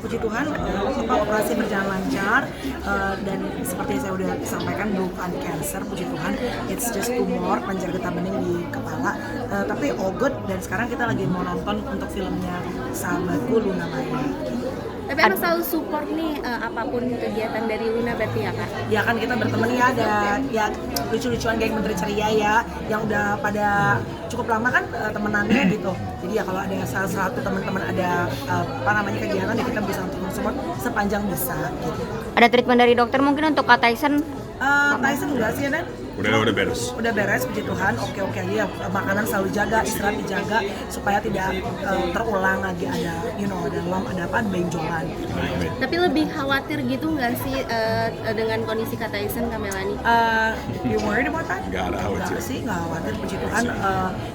puji Tuhan operasi berjalan lancar dan seperti saya udah sampaikan bukan cancer, puji Tuhan, it's just tumor pancar getah bening di kepala, tapi all good. Dan sekarang kita lagi mau nonton untuk filmnya sahabatku Luna Maya. Tapi emang selalu support nih apapun kegiatan dari Luna berarti ya Kak? Ya kan kita berteman ya, ada ya lucu-lucuan geng Menteri Ceria ya yang udah pada cukup lama kan temenannya gitu. Jadi ya kalau ada salah satu teman-teman ada kegiatan ya kita bisa untuk support sepanjang bisa gitu. Ada treatment dari dokter mungkin untuk Kak Tyson? Tyson enggak sih Dan? Udah beres. Udah beres, puji Tuhan. Oke aja ya, makanan selalu jaga, istirahat dijaga supaya tidak terulang lagi ada ada lamp, ada apa, benjolan. Tapi lebih khawatir gitu nggak sih dengan kondisi Kak Tyson, Kak Melanie? You worried about that? Nggak ada khawatir. Nggak khawatir, puji Tuhan.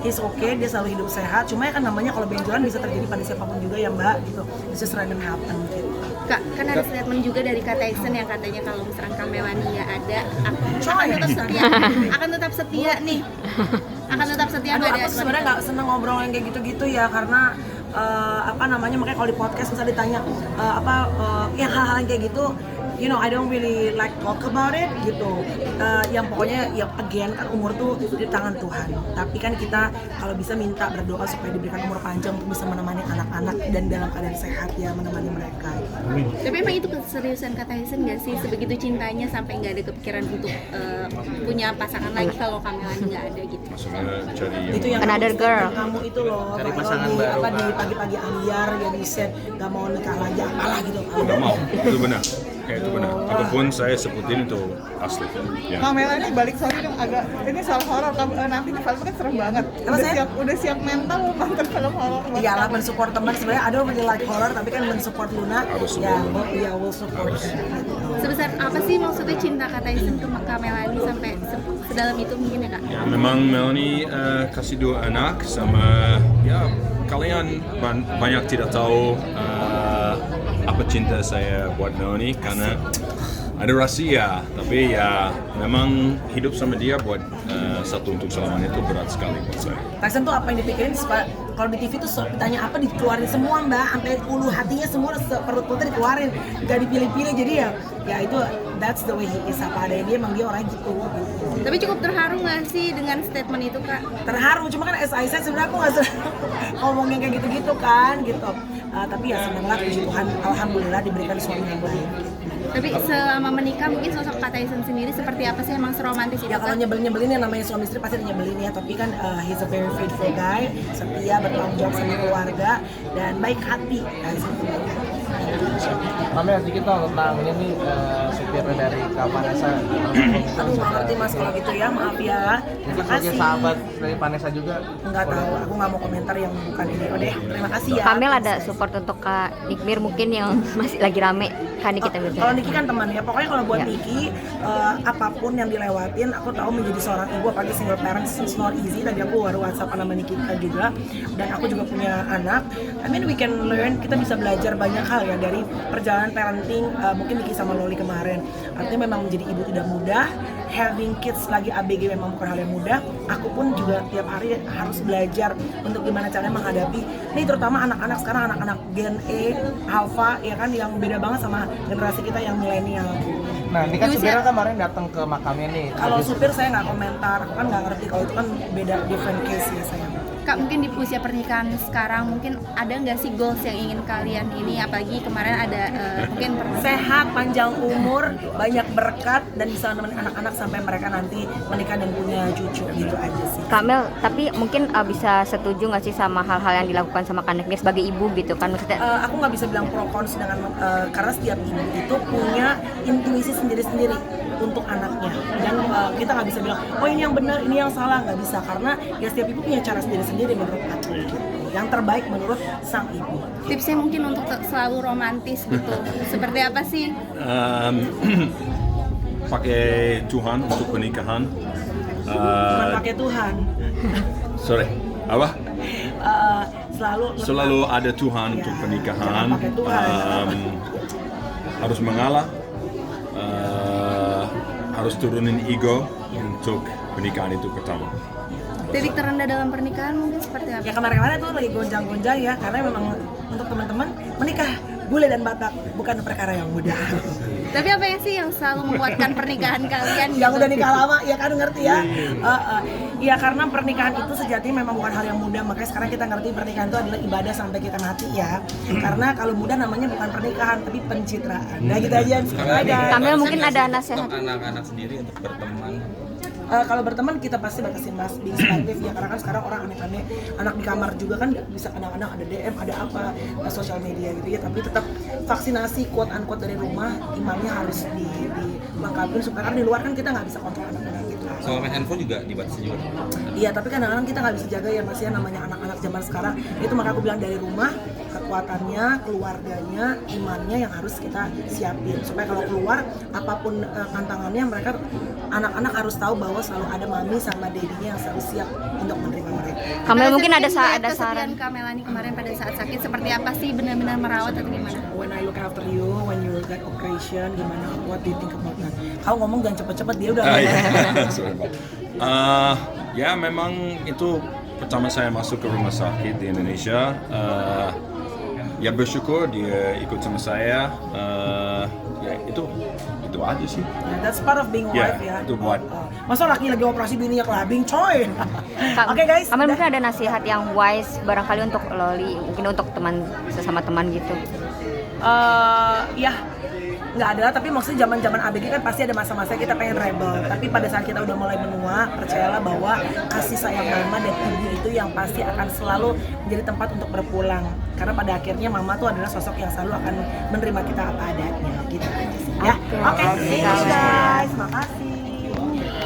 He's okay, dia selalu hidup sehat. Cuma ya kan namanya kalau benjolan bisa terjadi pada siapapun juga ya Mbak gitu. It's just random happen gitu. Kak, kan ada statement juga dari Kak Tyson yang katanya kalau misalkan Kak Melanie nggak ada, akan tetap setia nih. Akan tetap setia. Aduh, aku sebenarnya nggak seneng ngobrol yang kayak gitu-gitu ya, karena makanya kalau di podcast misalnya ditanya yang hal-hal yang kayak gitu, I don't really like talk about it gitu. Yang pokoknya ya again kan umur tuh di tangan Tuhan. Tapi kan kita kalau bisa minta berdoa supaya diberikan umur panjang untuk bisa menemani anak-anak dan dalam keadaan sehat ya, menemani mereka. Tapi emang itu keseriusan Kak Tyson nggak sih, sebegitu cintanya sampai nggak ada kepikiran untuk punya pasangan lagi kalau Kak Melanie nggak ada gitu? Maksudnya cari Itu yang Another girl. kamu itu loh, Cari kalau pasangan di, baru, di Kak. pagi-pagi ambiar ya di set nggak mau nikah lagi apalah gitu. nggak mau. Itu benar. Kayak itu benar. Apapun saya sebutin itu asli. Ya. Kak Melanie balik sorry dong agak ini soal horor nanti di film kan serem banget. Udah siap mental mau nonton film horor. Iyalah, mensupport teman sebenarnya. I don't really like horror, tapi kan mensupport Luna. Harus Ya, support. will support. Sebesar apa sih maksudnya cinta Kak Tyson ke Kak Melanie sampai sedalam itu mungkin ya Kak? Ya, memang Melanie kasih 2 anak sama ya kalian banyak tidak tahu apa cinta saya buat Melanie karena ada rahasia, tapi ya memang hidup sama dia buat satu untuk selamanya itu berat sekali buat saya. Tyson tuh apa yang dipikirin, kalau di TV tuh ditanya apa dikeluarin semua Mbak, sampai ulu hatinya semua perut-perutnya dikeluarin, gak dipilih-pilih. Jadi ya itu that's the way he is, apa adanya dia, emang dia orang gitu. Tapi cukup terharu nggak sih dengan statement itu Kak? Terharu, cuma kan as I said sebenarnya aku nggak senang ngomongnya kayak gitu-gitu kan gitu. Tapi ya senanglah, puji Tuhan, alhamdulillah diberikan suami yang baik. Tapi selama menikah mungkin sosok Kak Tyson sendiri seperti apa sih, emang seromantis itu Ya kalau Kak? nyebelin ya namanya suami istri pasti nyebelin ya, tapi kan he's a very faithful guy, setia, bertanggung jawab sama keluarga, dan baik hati. Kami sedikit tentang ini supirnya dari Kak Vanessa. Aduh nggak ngerti Mas kalau gitu ya, maaf ya. Terima Sebagai kasih. sahabat dari Vanessa juga. Nggak tahu, aku nggak mau komentar yang bukan ini. Deh, terima kasih ya. Kamel ada support untuk Kak Nikmir mungkin yang masih lagi rame kan Nikita Kalau Mirzani. Niki kan teman ya, pokoknya kalau buat Ya. Niki apapun yang dilewatin, aku tahu menjadi seorang ibu apalagi single parents it's not easy. Tadi aku baru WhatsApp sama Nikita juga, dan aku juga punya anak. I mean we can learn, kita bisa belajar banyak hal ya dari perjalanan parenting. Mungkin Niki sama Loli kemarin, artinya memang menjadi ibu tidak mudah. Having kids lagi ABG memang bukan hal yang mudah. Aku pun juga tiap hari harus belajar untuk gimana caranya menghadapi ini, terutama anak-anak sekarang, anak-anak Gen E, Alpha ya kan, yang beda banget sama generasi kita yang milenial. Nah, ini kan supirnya kemarin datang ke makamnya nih. Kalau supir saya nggak komentar, aku kan nggak ngerti, kalau itu kan beda, different case ya sayang. Kak, mungkin di usia pernikahan sekarang mungkin ada nggak sih goals yang ingin kalian ini, apalagi kemarin ada mungkin Sehat, panjang umur, banyak berkat, dan bisa nemenin anak-anak sampai mereka nanti menikah dan punya cucu, gitu aja sih. Kamel, tapi mungkin bisa setuju nggak sih sama hal-hal yang dilakukan sama Kak Nikmir sebagai ibu gitu kan, maksudnya? Aku nggak bisa bilang pro cons dengan karena setiap ibu itu punya intuisi sendiri-sendiri untuk anaknya, dan kita nggak bisa bilang oh ini yang benar, ini yang salah, nggak bisa, karena ya setiap ibu punya cara sendiri-sendiri menurut aku gitu. Yang terbaik menurut sang ibu. tipsnya mungkin untuk selalu romantis gitu. Seperti apa sih? Pakai Tuhan untuk pernikahan. Bukan pakai Tuhan. Sorry, apa? Selalu ada Tuhan untuk pernikahan. Jangan pakai Tuhan. Harus mengalah. Harus turunin ego untuk pernikahan itu pertama. Titik terendah dalam pernikahan mungkin seperti apa? Ya kemarin-kemarin tuh lagi gonjang-gonjang ya, karena memang untuk teman-teman menikah bule dan Batak bukan perkara yang mudah. Tapi apa yang sih yang selalu menguatkan pernikahan kalian? Yang udah nikah lama, ya kan ngerti ya? Ya karena pernikahan itu sejatinya memang bukan hal yang mudah, makanya sekarang kita ngerti pernikahan itu adalah ibadah sampai kita mati ya. Karena kalau mudah namanya bukan pernikahan, tapi pencitraan. Nah gitu aja. Kamil mungkin ada nasihat. Anak-anak sendiri untuk berteman. Kalau berteman kita pasti batasin mas, being selective ya, karena kan sekarang orang aneh-aneh, anak di kamar juga kan bisa kadang-kadang ada DM, ada apa, sosial media gitu ya, tapi tetap vaksinasi quote unquote dari rumah, imannya harus dilengkapin supaya kan di luar kan kita nggak bisa kontrol anak-anak gitu. Soal main handphone juga dibatasi juga. Iya, tapi kadang-kadang kita nggak bisa jaga ya mas ya, namanya anak-anak zaman sekarang. Itu maka aku bilang dari rumah, kekuatannya, keluarganya, imannya yang harus kita siapin. Supaya kalau keluar, apapun tantangannya, mereka anak-anak harus tahu bahwa selalu ada mami sama dedinya yang selalu siap untuk menerima mereka. Kamil mungkin ada saran saran. Kak Melani kemarin pada saat sakit seperti apa sih, benar-benar merawat atau gimana? When I look after you, when you get operation, gimana? What do you think about that? Kau ngomong jangan cepet-cepet, dia udah. Sorry, Pak. Ya memang itu pertama saya masuk ke rumah sakit di Indonesia. Ya bersyukur dia ikut sama saya. Ya itu aja sih. Yeah, that's part of being a Yeah, wife ya. itu buat. Masa laki lagi operasi bininya kelabing, coy. Oke guys. Kamil mungkin ada nasihat yang wise barangkali untuk Loli, mungkin untuk teman sesama teman gitu. Ya nggak ada, tapi maksudnya zaman ABG kan pasti ada masa-masa kita pengen rebel, tapi pada saat kita udah mulai menua, percayalah bahwa kasih sayang mama dan ibu itu yang pasti akan selalu menjadi tempat untuk berpulang, karena pada akhirnya mama tuh adalah sosok yang selalu akan menerima kita apa adanya gitu aja sih ya. Oke, thank you guys, makasih.